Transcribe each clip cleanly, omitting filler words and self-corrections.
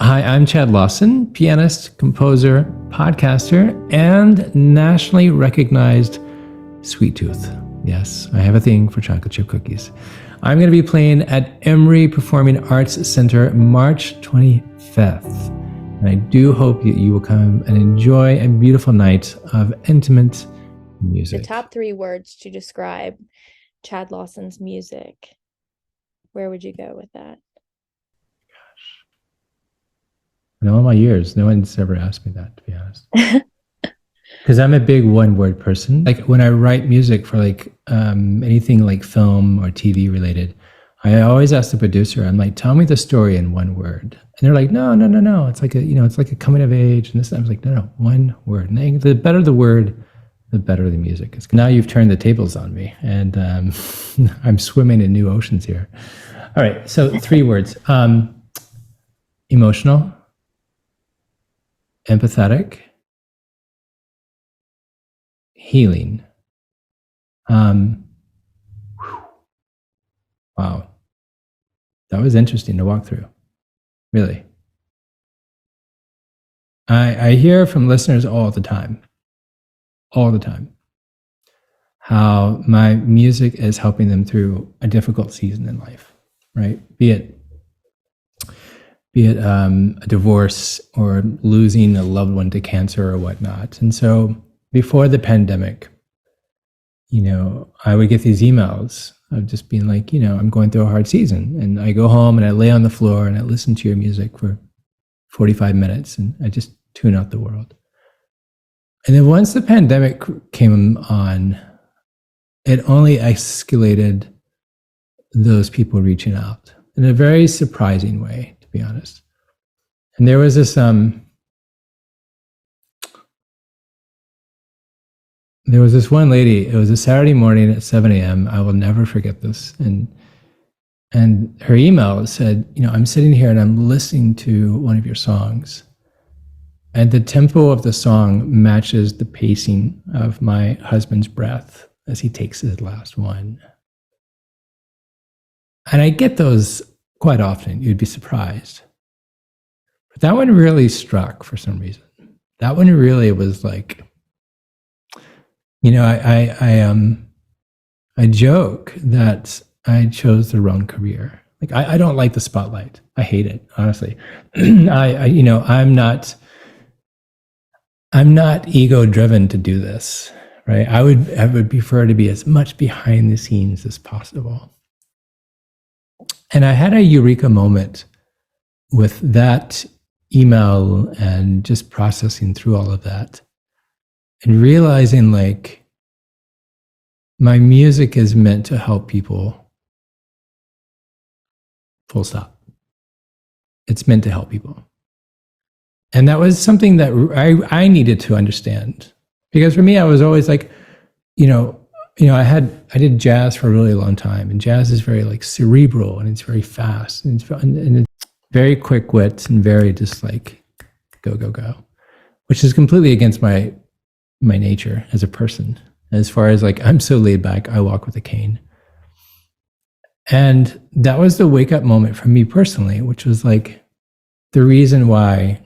Hi, I'm Chad Lawson, pianist, composer, podcaster, and nationally recognized sweet tooth. Yes, I have a thing for chocolate chip cookies. I'm going to be playing at Emory Performing Arts Center March 25th. And I do hope that you will come and enjoy a beautiful night of intimate music. The top 3 words to describe Chad Lawson's music. Where would you go with that? In all my years, no one's ever asked me that, to be honest. Because I'm a big one-word person. Like when I write music for anything like film or TV related, I always ask the producer, I'm like, tell me the story in one word. And they're like, no. It's like it's like a coming of age. And this, I was like, no, one word. And the better the word, the better the music is. Now you've turned the tables on me, and I'm swimming in new oceans here. All right, so 3 words: emotional, empathetic, healing. Wow. That was interesting to walk through. Really. I hear from listeners all the time, how my music is helping them through a difficult season in life, right? Be it a divorce or losing a loved one to cancer or whatnot. And so before the pandemic, I would get these emails of just being like, I'm going through a hard season. And I go home and I lay on the floor and I listen to your music for 45 minutes and I just tune out the world. And then once the pandemic came on, it only escalated those people reaching out in a very surprising way, to be honest. And there was this one lady. It was a Saturday morning at 7 a.m. I will never forget this. And her email said, I'm sitting here and I'm listening to one of your songs, and the tempo of the song matches the pacing of my husband's breath as he takes his last one. And I get those quite often. You'd be surprised. But that one really struck for some reason. That one really was like, I joke that I chose the wrong career. Like I don't like the spotlight. I hate it, honestly. I'm not ego driven to do this, right? I would prefer to be as much behind the scenes as possible. And I had a eureka moment with that email and just processing through all of that and realizing like my music is meant to help people, full stop. It's meant to help people. And that was something that I needed to understand, because for me, I was always like, I did jazz for a really long time, and jazz is very like cerebral and it's very fast and it's very quick wit and very just like go, which is completely against my nature as a person. As far as like, I'm so laid back, I walk with a cane. And that was the wake up moment for me personally, which was like the reason why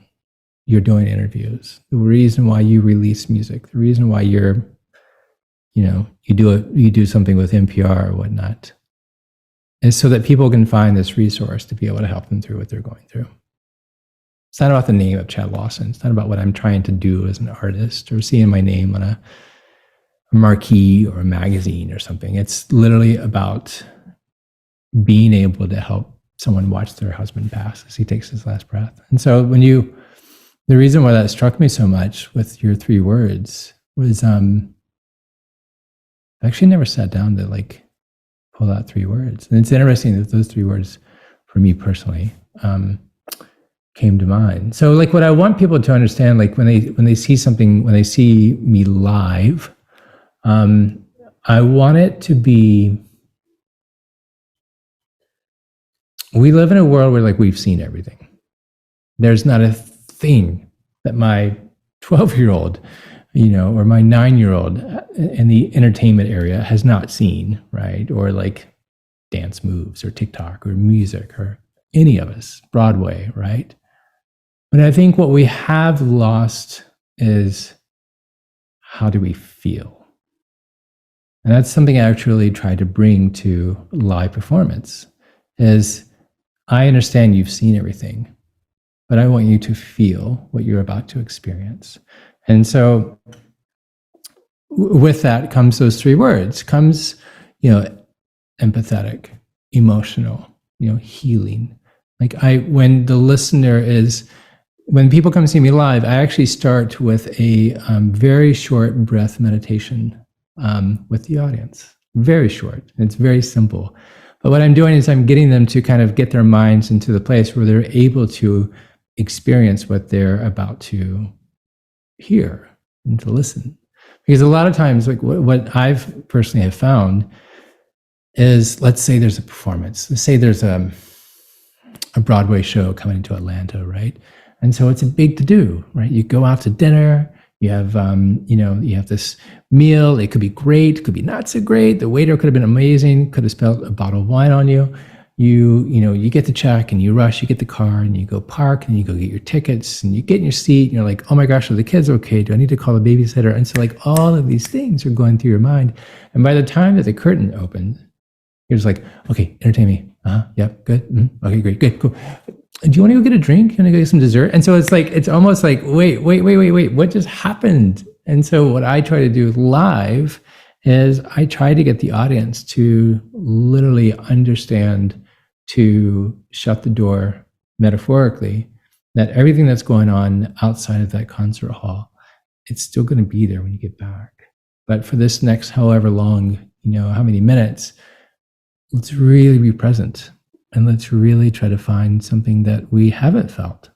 you're doing interviews, the reason why you release music, the reason why you do something with NPR or whatnot, is so that people can find this resource to be able to help them through what they're going through. It's not about the name of Chad Lawson. It's not about what I'm trying to do as an artist or seeing my name on a marquee or a magazine or something. It's literally about being able to help someone watch their husband pass as he takes his last breath. And so the reason why that struck me so much with your 3 words was I actually never sat down to like pull out 3 words. And it's interesting that those 3 words for me personally came to mind. So like what I want people to understand, like when they see something, when they see me live, I want it to be, we live in a world where like we've seen everything. There's not a thing that my 12-year-old, or my 9-year-old in the entertainment area has not seen, right? Or like dance moves or TikTok or music or any of us, Broadway, right? But I think what we have lost is, how do we feel? And that's something I actually try to bring to live performance is, I understand you've seen everything, but I want you to feel what you're about to experience. And so with that comes those three words, comes, empathetic, emotional, healing. Like when the listener is, when people come see me live, I actually start with a very short breath meditation with the audience. Very short. It's very simple. But what I'm doing is I'm getting them to kind of get their minds into the place where they're able to experience what they're about to hear and to listen. Because a lot of times, like what I've personally have found is, let's say there's a performance. Let's say there's a Broadway show coming into Atlanta, right? And so it's a big to-do, right? You go out to dinner, you have, you have this meal. It could be great, could be not so great. The waiter could have been amazing, could have spilled a bottle of wine on you. You get the check and you rush, you get the car and you go park and you go get your tickets and you get in your seat and you're like, oh my gosh, are the kids okay? Do I need to call the babysitter? And so like all of these things are going through your mind. And by the time that the curtain opens, you're just like, okay, entertain me. Yep, good. Mm-hmm. Okay, great, good, cool. Do you want to go get a drink? You want to go get some dessert? And so it's like, it's almost like, wait, what just happened? And so what I try to do live is I try to get the audience to literally understand, to shut the door metaphorically, that everything that's going on outside of that concert hall, it's still going to be there when you get back. But for this next however long, how many minutes, let's really be present. And let's really try to find something that we haven't felt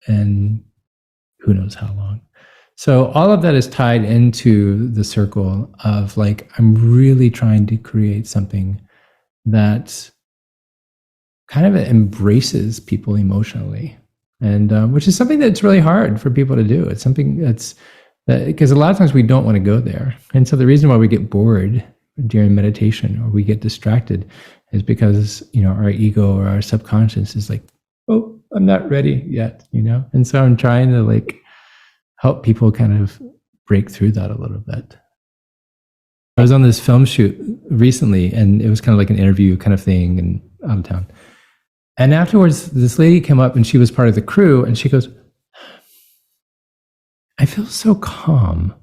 and who knows how long. So all of that is tied into the circle of like, I'm really trying to create something that kind of embraces people emotionally. And which is something that's really hard for people to do. It's something that's, because a lot of times we don't want to go there. And so the reason why we get bored during meditation or we get distracted is because our ego or our subconscious is like, oh, I'm not ready yet, and so I'm trying to like help people kind of break through that a little bit. I was on this film shoot recently and it was kind of like an interview kind of thing and out of town, and afterwards this lady came up and she was part of the crew and she goes, I feel so calm.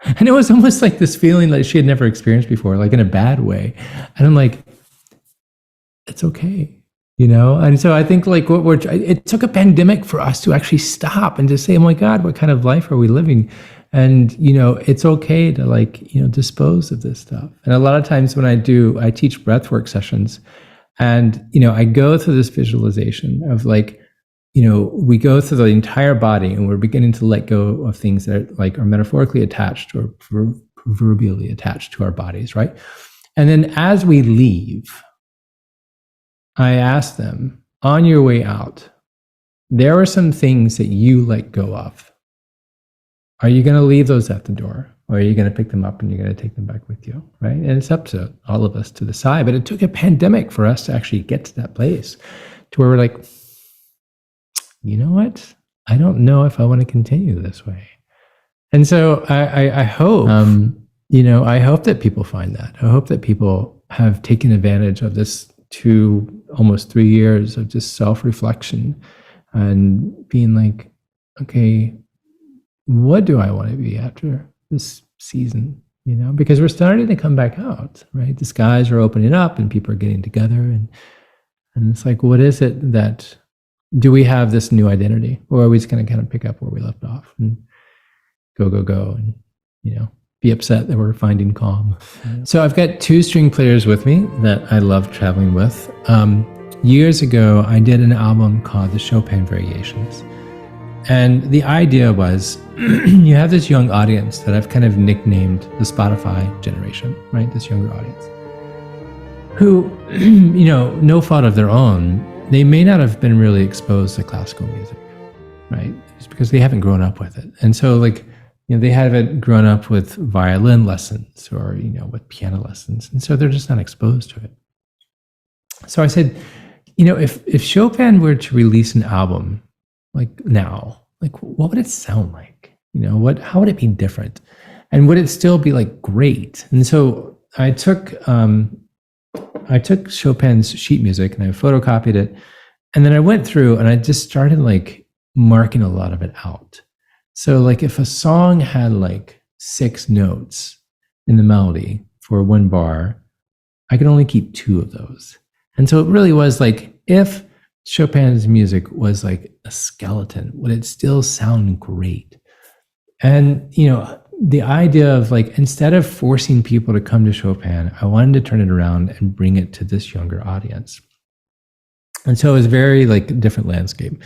And it was almost like this feeling that she had never experienced before, like in a bad way. And I'm like, it's okay, And so I think like it took a pandemic for us to actually stop and to say, oh my God, what kind of life are we living? And, it's okay to like, dispose of this stuff. And a lot of times when I teach breathwork sessions and, I go through this visualization of like, we go through the entire body and we're beginning to let go of things that are metaphorically attached or proverbially attached to our bodies, right? And then as we leave, I ask them, on your way out, there are some things that you let go of. Are you going to leave those at the door? Or are you going to pick them up and you're going to take them back with you, right? And it's up to all of us to decide. But it took a pandemic for us to actually get to that place to where we're like, you know what? I don't know if I want to continue this way. And so I hope, I hope that people find that. I hope that people have taken advantage of this almost 3 years of just self-reflection and being like, okay, what do I want to be after this season? Because we're starting to come back out, right? The skies are opening up and people are getting together. And it's like, what is it that, do we have this new identity? Or are we just going to kind of pick up where we left off and go and, be upset that we're finding calm? So I've got 2 string players with me that I love traveling with. Years ago, I did an album called the Chopin Variations. And the idea was, you have this young audience that I've kind of nicknamed the Spotify generation, right? This younger audience who, no fault of their own, they may not have been really exposed to classical music, right? It's because they haven't grown up with it. And so like, they haven't grown up with violin lessons or, with piano lessons. And so they're just not exposed to it. So I said, if Chopin were to release an album like now, like what would it sound like? How would it be different? And would it still be like great? And so I took Chopin's sheet music and I photocopied it. And then I went through and I just started like marking a lot of it out. So like if a song had like 6 notes in the melody for 1 bar, I could only keep 2 of those. And so it really was like, if Chopin's music was like a skeleton, would it still sound great? And, the idea of like, instead of forcing people to come to Chopin, I wanted to turn it around and bring it to this younger audience. And so it was very like a different landscape.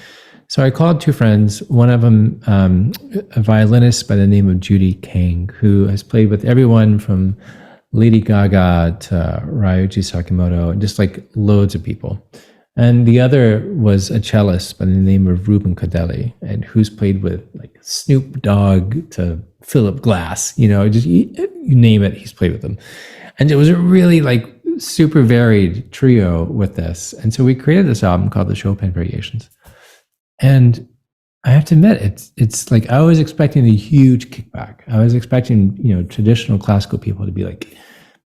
So I called 2 friends, one of them a violinist by the name of Judy Kang, who has played with everyone from Lady Gaga to Ryuichi Sakamoto, and just like loads of people. And the other was a cellist by the name of Ruben Codelli, and who's played with like Snoop Dogg to Philip Glass, just you name it, he's played with them. And it was a really like super varied trio with this. And so we created this album called the Chopin Variations. And I have to admit, it's like I was expecting a huge kickback. I was expecting, traditional classical people to be like,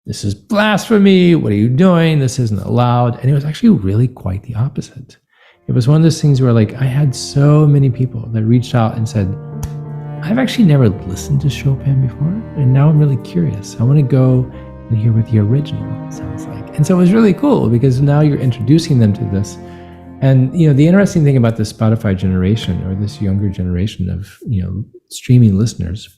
this is blasphemy. What are you doing? This isn't allowed. And it was actually really quite the opposite. It was one of those things where like I had so many people that reached out and said, I've actually never listened to Chopin before. And now I'm really curious. I want to go and hear what the original sounds like. And so it was really cool because now you're introducing them to this. And, the interesting thing about the Spotify generation, or this younger generation of, streaming listeners,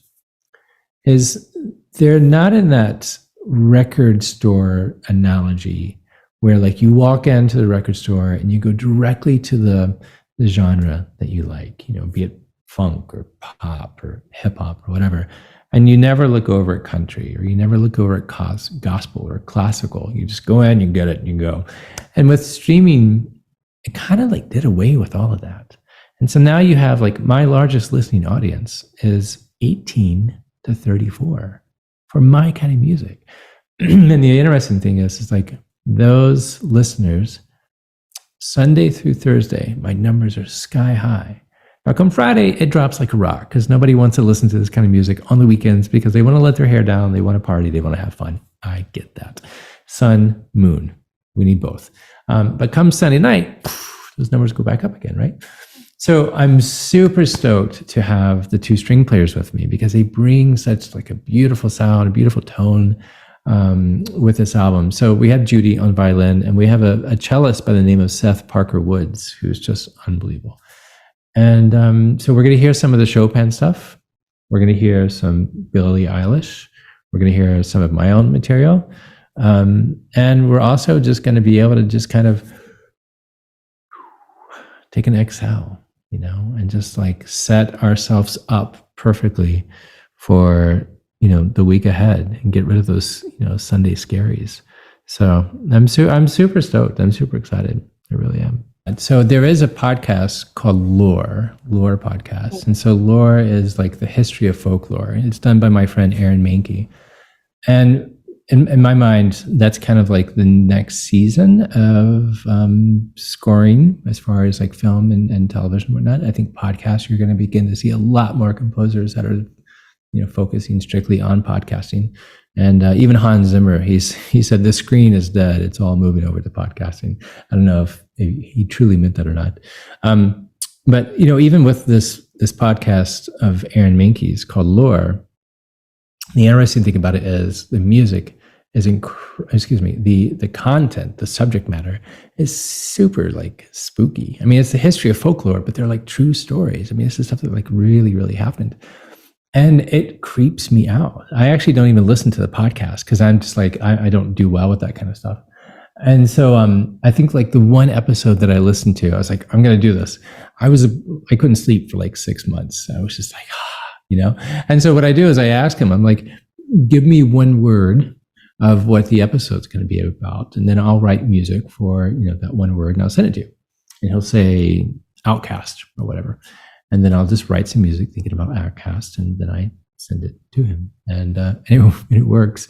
is they're not in that record store analogy where like you walk into the record store and you go directly to the genre that you like, be it funk or pop or hip hop or whatever. And you never look over at country, or you never look over at gospel or classical. You just go in, you get it, and you go. And with streaming, it kind of like did away with all of that. And so now you have like my largest listening audience is 18 to 34 for my kind of music. And the interesting thing is like those listeners, Sunday through Thursday, my numbers are sky high. Now come Friday, it drops like a rock because nobody wants to listen to this kind of music on the weekends because they want to let their hair down, they want to party, they want to have fun. I get that. Sun, moon, we need both. But come Sunday night, those numbers go back up again, right? So I'm super stoked to have the 2 string players with me because they bring such like a beautiful sound, a beautiful tone with this album. So we have Judy on violin, and we have a cellist by the name of Seth Parker Woods, who's just unbelievable. And so we're going to hear some of the Chopin stuff. We're going to hear some Billy Eilish. We're going to hear some of my own material. And we're also just going to be able to just kind of take an exhale, and just like set ourselves up perfectly for, the week ahead and get rid of those, Sunday scaries. So I'm super stoked. I'm super excited. I really am. And so there is a podcast called Lore Podcast. And so Lore is like the history of folklore. It's done by my friend Aaron Mankey. And in my mind, that's kind of like the next season of scoring as far as like film and television and whatnot. I think podcasts, you're going to begin to see a lot more composers that are, focusing strictly on podcasting. And even Hans Zimmer, he said the screen is dead. It's all moving over to podcasting. I don't know if he truly meant that or not. But even with this podcast of Aaron Mankey's called Lore, the interesting thing about it is the music is the content, the subject matter is super like spooky. I mean, it's the history of folklore, but they're like true stories. I mean, this is stuff that like really, really happened. And it creeps me out. I actually don't even listen to the podcast because I'm just like, I don't do well with that kind of stuff. And so I think like the one episode that I listened to, I was like, I'm going to do this. I couldn't sleep for like 6 months. I was just like, And so what I do is I ask him, I'm like, give me one word of what the episode's going to be about. And then I'll write music for, that one word and I'll send it to you. And he'll say Outcast or whatever. And then I'll just write some music thinking about Outcast, and then I send it to him. And it works.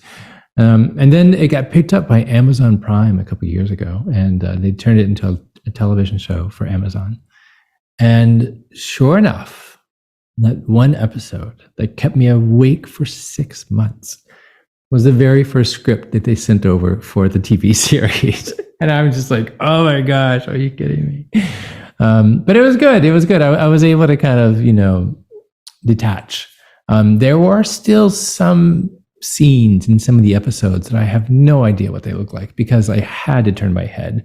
And then it got picked up by Amazon Prime a couple of years ago, and they turned it into a television show for Amazon. And sure enough, that one episode that kept me awake for 6 months was the very first script that they sent over for the TV series. And I'm just like, oh my gosh, are you kidding me? But it was good. It was good. I was able to kind of, detach. There were still some scenes in some of the episodes that I have no idea what they look like because I had to turn my head,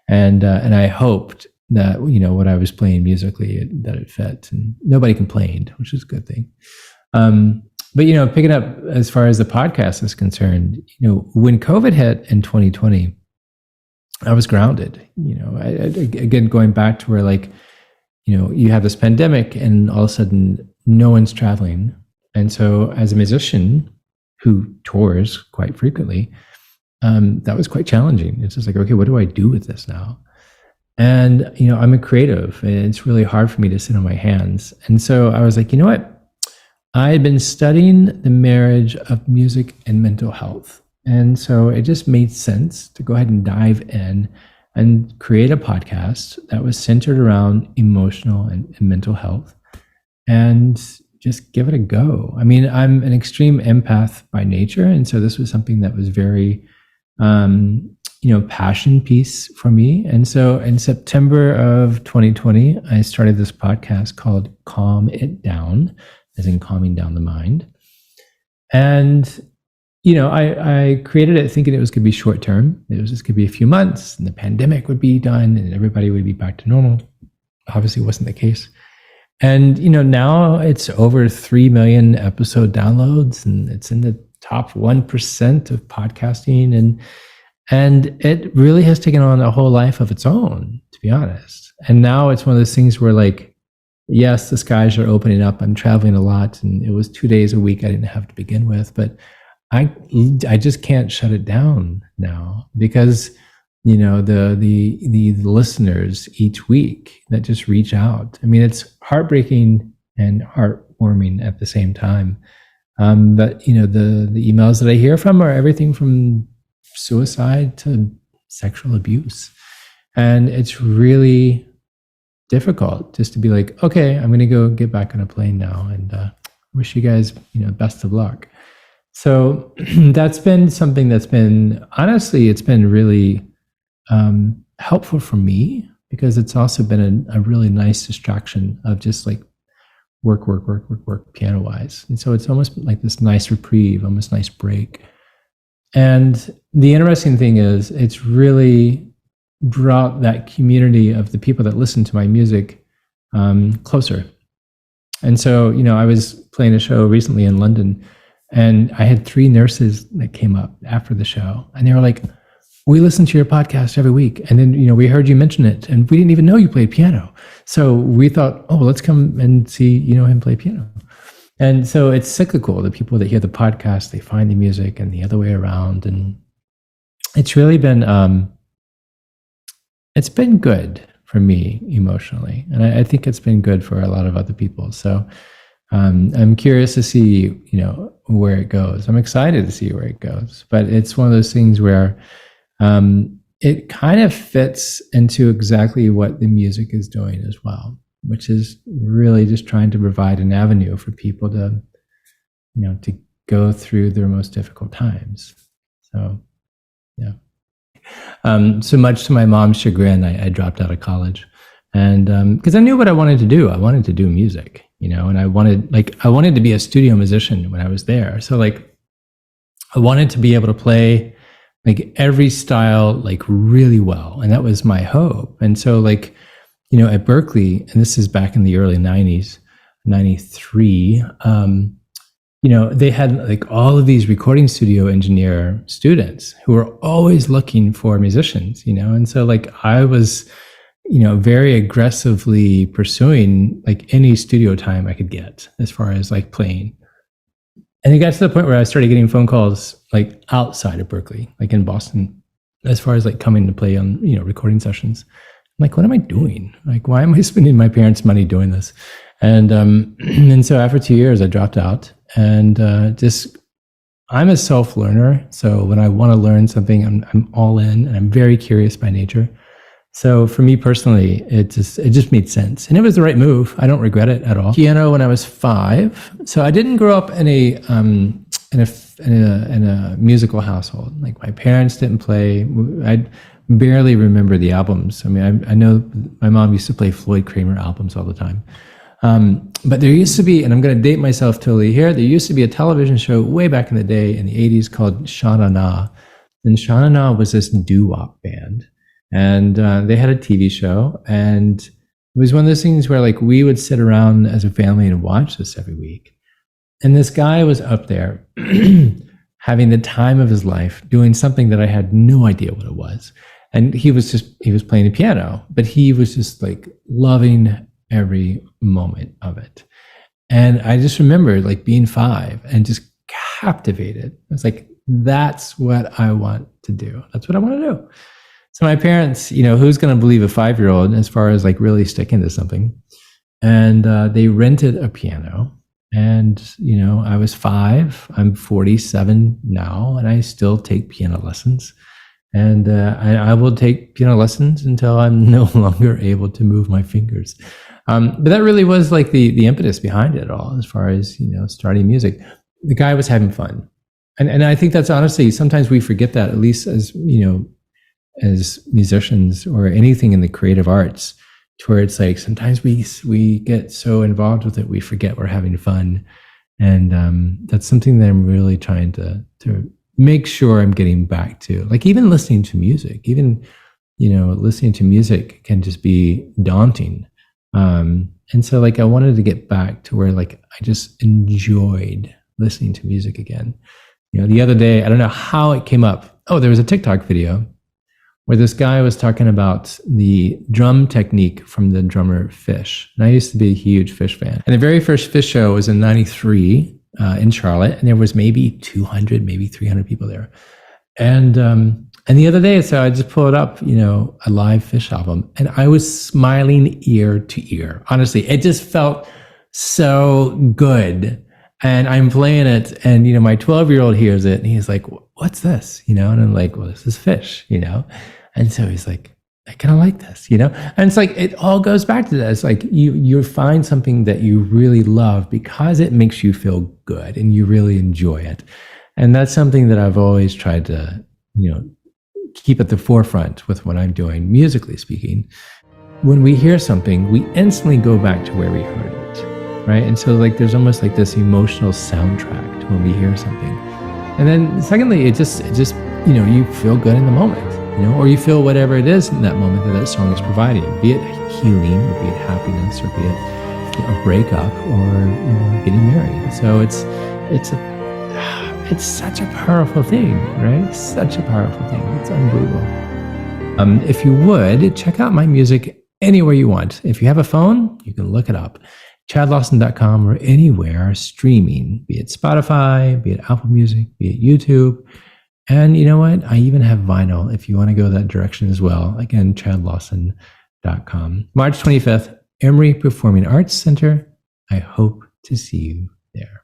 and I hoped that what I was playing musically that it fit, and nobody complained, which is a good thing. But picking up as far as the podcast is concerned, when COVID hit in 2020, I was grounded. Again, going back to where you have this pandemic, and all of a sudden no one's traveling, and so as a musician who tours quite frequently, that was quite challenging. It's just like, okay, what do I do with this now? And I'm a creative, and it's really hard for me to sit on my hands. And so I was like, you know what? I had been studying the marriage of music and mental health. And so it just made sense to go ahead and dive in and create a podcast that was centered around emotional and mental health, and just give it a go. I mean, I'm an extreme empath by nature. And so this was something that was very, passion piece for me. And so in September of 2020, I started this podcast called Calm It Down, as in calming down the mind. And, I created it thinking it was going to be short term. It was just going to be a few months and the pandemic would be done and everybody would be back to normal. Obviously wasn't the case. And, now it's over 3 million episode downloads, and it's in the top 1% of podcasting. And it really has taken on a whole life of its own, to be honest. And now it's one of those things where yes, the skies are opening up. I'm traveling a lot, and it was 2 days a week I didn't have to begin with, but I just can't shut it down now because, the listeners each week that just reach out. I mean, it's heartbreaking and heartwarming at the same time. But the emails that I hear from are everything from suicide to sexual abuse. And it's really difficult just to be like, okay, I'm going to go get back on a plane now, and wish you guys, best of luck. So that's been something that's been, honestly, it's been really helpful for me, because it's also been a really nice distraction of just work, piano wise. And so it's almost like this nice reprieve, almost nice break. And the interesting thing is, it's really brought that community of the people that listen to my music closer. And so, I was playing a show recently in London, and I had 3 nurses that came up after the show, and they were like, we listen to your podcast every week, and then, we heard you mention it, and we didn't even know you played piano. So we thought, oh, let's come and see, him play piano. And so it's cyclical. The people that hear the podcast, they find the music, and the other way around. And it's really been, it's been good for me emotionally. And I think it's been good for a lot of other people. So I'm curious to see, where it goes. I'm excited to see where it goes. But it's one of those things where it kind of fits into exactly what the music is doing as well, which is really just trying to provide an avenue for people to, to go through their most difficult times. So, yeah. So much to my mom's chagrin, I dropped out of college, and because I knew what I wanted to do. I wanted to do music, and I wanted to be a studio musician when I was there. So I wanted to be able to play every style really well, and that was my hope. And so at Berkeley, and this is back in the early 90s, 93, they had all of these recording studio engineer students who were always looking for musicians, and so I was, very aggressively pursuing any studio time I could get as far as playing. And it got to the point where I started getting phone calls outside of Berkeley, in Boston, as far as coming to play on, recording sessions. I'm like, what am I doing? Why am I spending my parents' money doing this? And and so after 2 years, I dropped out, and I'm a self-learner. So when I want to learn something, I'm all in, and I'm very curious by nature. So for me personally, it just made sense, and it was the right move. I don't regret it at all. Piano when I was 5. So I didn't grow up in a musical household. Like my parents didn't play. I barely remember the albums. I mean, I know my mom used to play Floyd Kramer albums all the time. But there used to be, and I'm going to date myself totally here, there used to be a television show way back in the day in the 80s called Sha Na Na. And Sha Na Na was this doo-wop band. And they had a TV show. And it was one of those things where like we would sit around as a family and watch this every week. And this guy was up there having the time of his life doing something that I had no idea what it was. And he was playing the piano, but he was just like loving every moment of it. And I just remember like being 5 and just captivated. I was like, that's what I want to do. That's what I want to do. So my parents, who's going to believe a 5-year-old as far as like really sticking to something? And they rented a piano. And, I was 5, I'm 47 now, and I still take piano lessons. And I will take piano lessons until I'm no longer able to move my fingers. But that really was like the impetus behind it all, as far as, starting music. The guy was having fun. And I think that's honestly, sometimes we forget that, at least as musicians or anything in the creative arts, to where it's like sometimes we get so involved with it, we forget we're having fun. And that's something that I'm really trying to make sure I'm getting back to. Like even listening to music, listening to music can just be daunting. And so like I wanted to get back to where like I just enjoyed listening to music again. The other day, I don't know how it came up. Oh, there was a TikTok video where this guy was talking about the drum technique from the drummer Fish. And I used to be a huge Fish fan. And the very first Fish show was in 93 in Charlotte. And there was maybe 200, maybe 300 people there. And the other day, so I just pulled up, a live Fish album. And I was smiling ear to ear. Honestly, it just felt so good. And I'm playing it, and my 12-year-old hears it, and he's like, "What's this?" And I'm like, "Well, this is Fish," And so he's like, "I kind of like this," And it's like it all goes back to that. It's like you find something that you really love because it makes you feel good and you really enjoy it, and that's something that I've always tried to keep at the forefront with what I'm doing, musically speaking. When we hear something, we instantly go back to where we heard it. Right. And so like there's almost like this emotional soundtrack to when we hear something. And then secondly, it just you feel good in the moment, or you feel whatever it is in that moment that song is providing, be it healing, or be it happiness, or be it a breakup, or getting married. So it's such a powerful thing, right? Such a powerful thing. It's unbelievable. If you would, check out my music anywhere you want. If you have a phone, you can look it up. ChadLawson.com, or anywhere streaming, be it Spotify, be it Apple Music, be it YouTube. And you know what? I even have vinyl if you want to go that direction as well. Again, ChadLawson.com. March 25th, Emory Performing Arts Center. I hope to see you there.